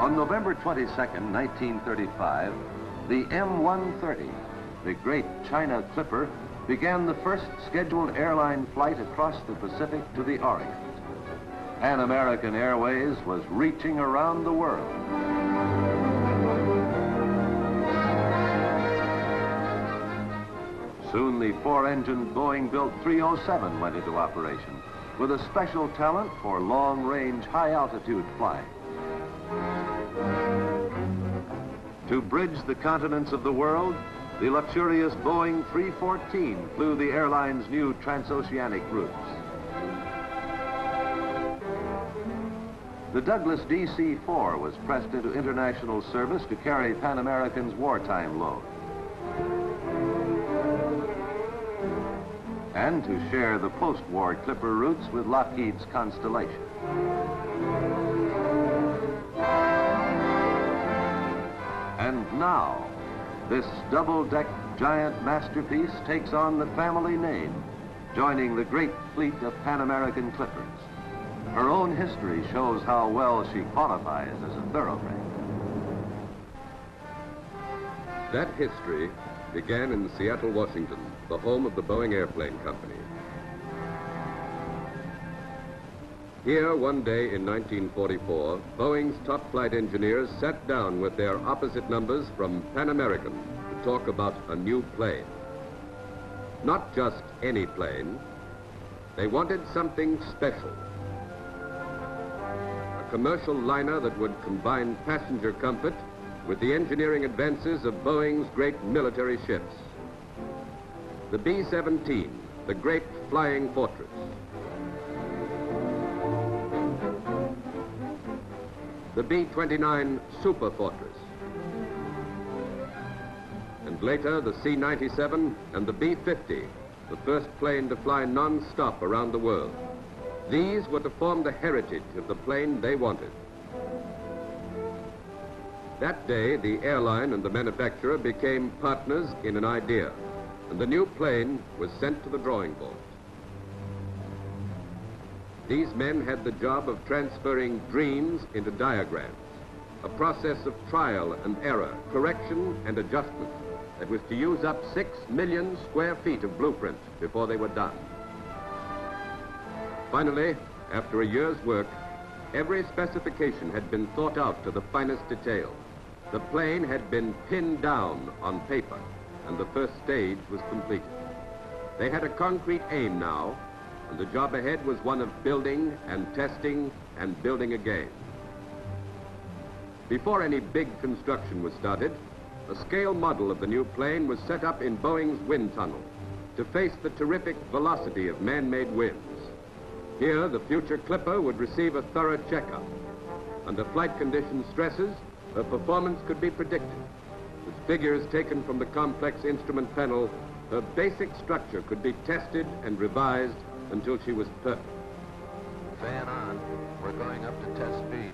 On November 22nd, 1935, the M-130, the great China Clipper, began the first scheduled airline flight across the Pacific to the Orient. Pan American Airways was reaching around the world. Soon the four-engined Boeing-built 307 went into operation with a special talent for long-range, high-altitude flying. To bridge the continents of the world, the luxurious Boeing 314 flew the airline's new transoceanic routes. The Douglas DC-4 was pressed into international service to carry Pan American's wartime load and to share the post-war Clipper routes with Lockheed's Constellation. And now, this double-deck giant masterpiece takes on the family name, joining the great fleet of Pan American Clippers. Her own history shows how well she qualifies as a thoroughbred. That history began in Seattle, Washington, the home of the Boeing Airplane Company. Here, one day in 1944, Boeing's top flight engineers sat down with their opposite numbers from Pan American to talk about a new plane. Not just any plane. They wanted something special. A commercial liner that would combine passenger comfort with the engineering advances of Boeing's great military ships. The B-17, the great flying fortress. The B-29 Super Fortress. And later, the C-97 and the B-50, the first plane to fly non-stop around the world. These were to form the heritage of the plane they wanted. That day, the airline and the manufacturer became partners in an idea, and the new plane was sent to the drawing board. These men had the job of transferring dreams into diagrams, a process of trial and error, correction and adjustment that was to use up 6 million square feet of blueprint before they were done. Finally, after a year's work, every specification had been thought out to the finest detail. The plane had been pinned down on paper, and the first stage was completed. They had a concrete aim now, and the job ahead was one of building and testing and building again. Before any big construction was started, a scale model of the new plane was set up in Boeing's wind tunnel to face the terrific velocity of man-made winds. Here, the future Clipper would receive a thorough checkup. Under flight condition stresses, her performance could be predicted. With figures taken from the complex instrument panel, her basic structure could be tested and revised until she was perfect. Fan on. We're going up to test speed.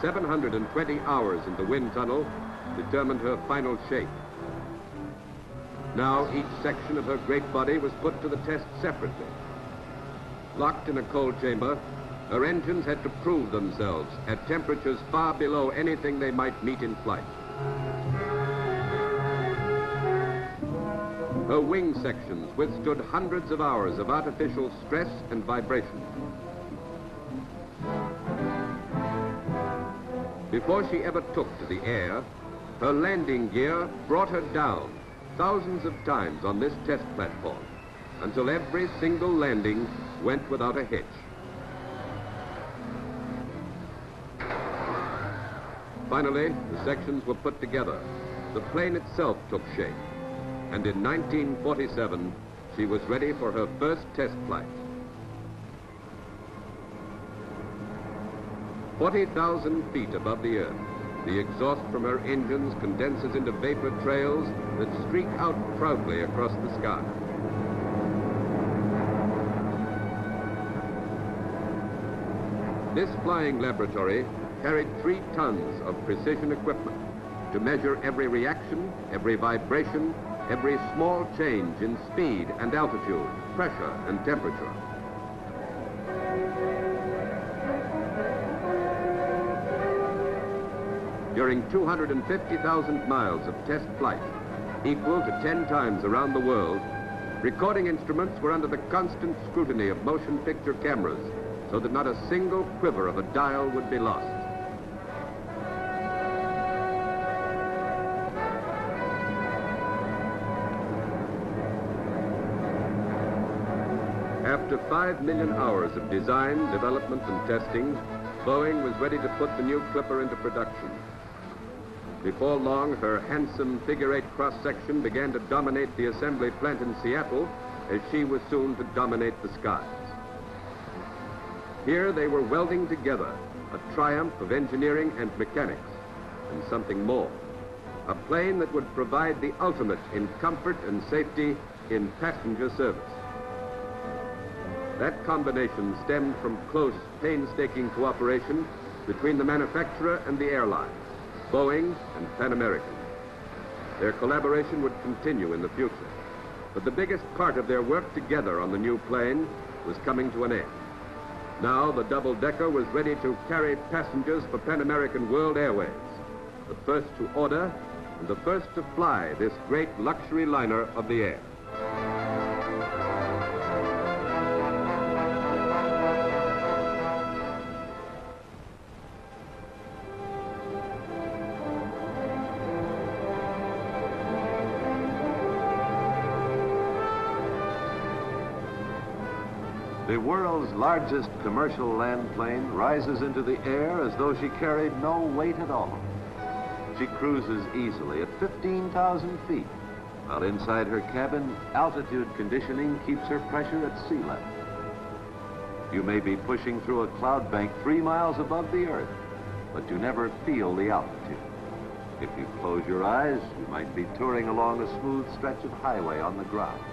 720 hours in the wind tunnel determined her final shape. Now each section of her great body was put to the test separately. Locked in a cold chamber, her engines had to prove themselves at temperatures far below anything they might meet in flight. Her wing sections withstood hundreds of hours of artificial stress and vibration. Before she ever took to the air, her landing gear brought her down thousands of times on this test platform until every single landing went without a hitch. Finally, the sections were put together. The plane itself took shape, and in 1947, she was ready for her first test flight. 40,000 feet above the Earth, the exhaust from her engines condenses into vapor trails that streak out proudly across the sky. This flying laboratory carried 3 tons of precision equipment to measure every reaction, every vibration, every small change in speed and altitude, pressure and temperature. During 250,000 miles of test flight, equal to 10 times around the world, recording instruments were under the constant scrutiny of motion picture cameras so that not a single quiver of a dial would be lost. After 5 million hours of design, development, and testing, Boeing was ready to put the new Clipper into production. Before long, her handsome figure-8 cross-section began to dominate the assembly plant in Seattle, as she was soon to dominate the skies. Here they were welding together a triumph of engineering and mechanics, and something more, a plane that would provide the ultimate in comfort and safety in passenger service. That combination stemmed from close, painstaking cooperation between the manufacturer and the airline, Boeing and Pan American. Their collaboration would continue in the future, but the biggest part of their work together on the new plane was coming to an end. Now the double-decker was ready to carry passengers for Pan American World Airways, the first to order and the first to fly this great luxury liner of the air. The world's largest commercial land plane rises into the air as though she carried no weight at all. She cruises easily at 15,000 feet, while inside her cabin, altitude conditioning keeps her pressure at sea level. You may be pushing through a cloud bank 3 miles above the Earth, but you never feel the altitude. If you close your eyes, you might be touring along a smooth stretch of highway on the ground.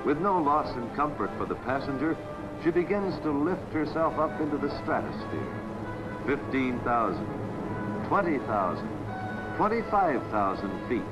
With no loss in comfort for the passenger, she begins to lift herself up into the stratosphere. 15,000, 20,000, 25,000 feet.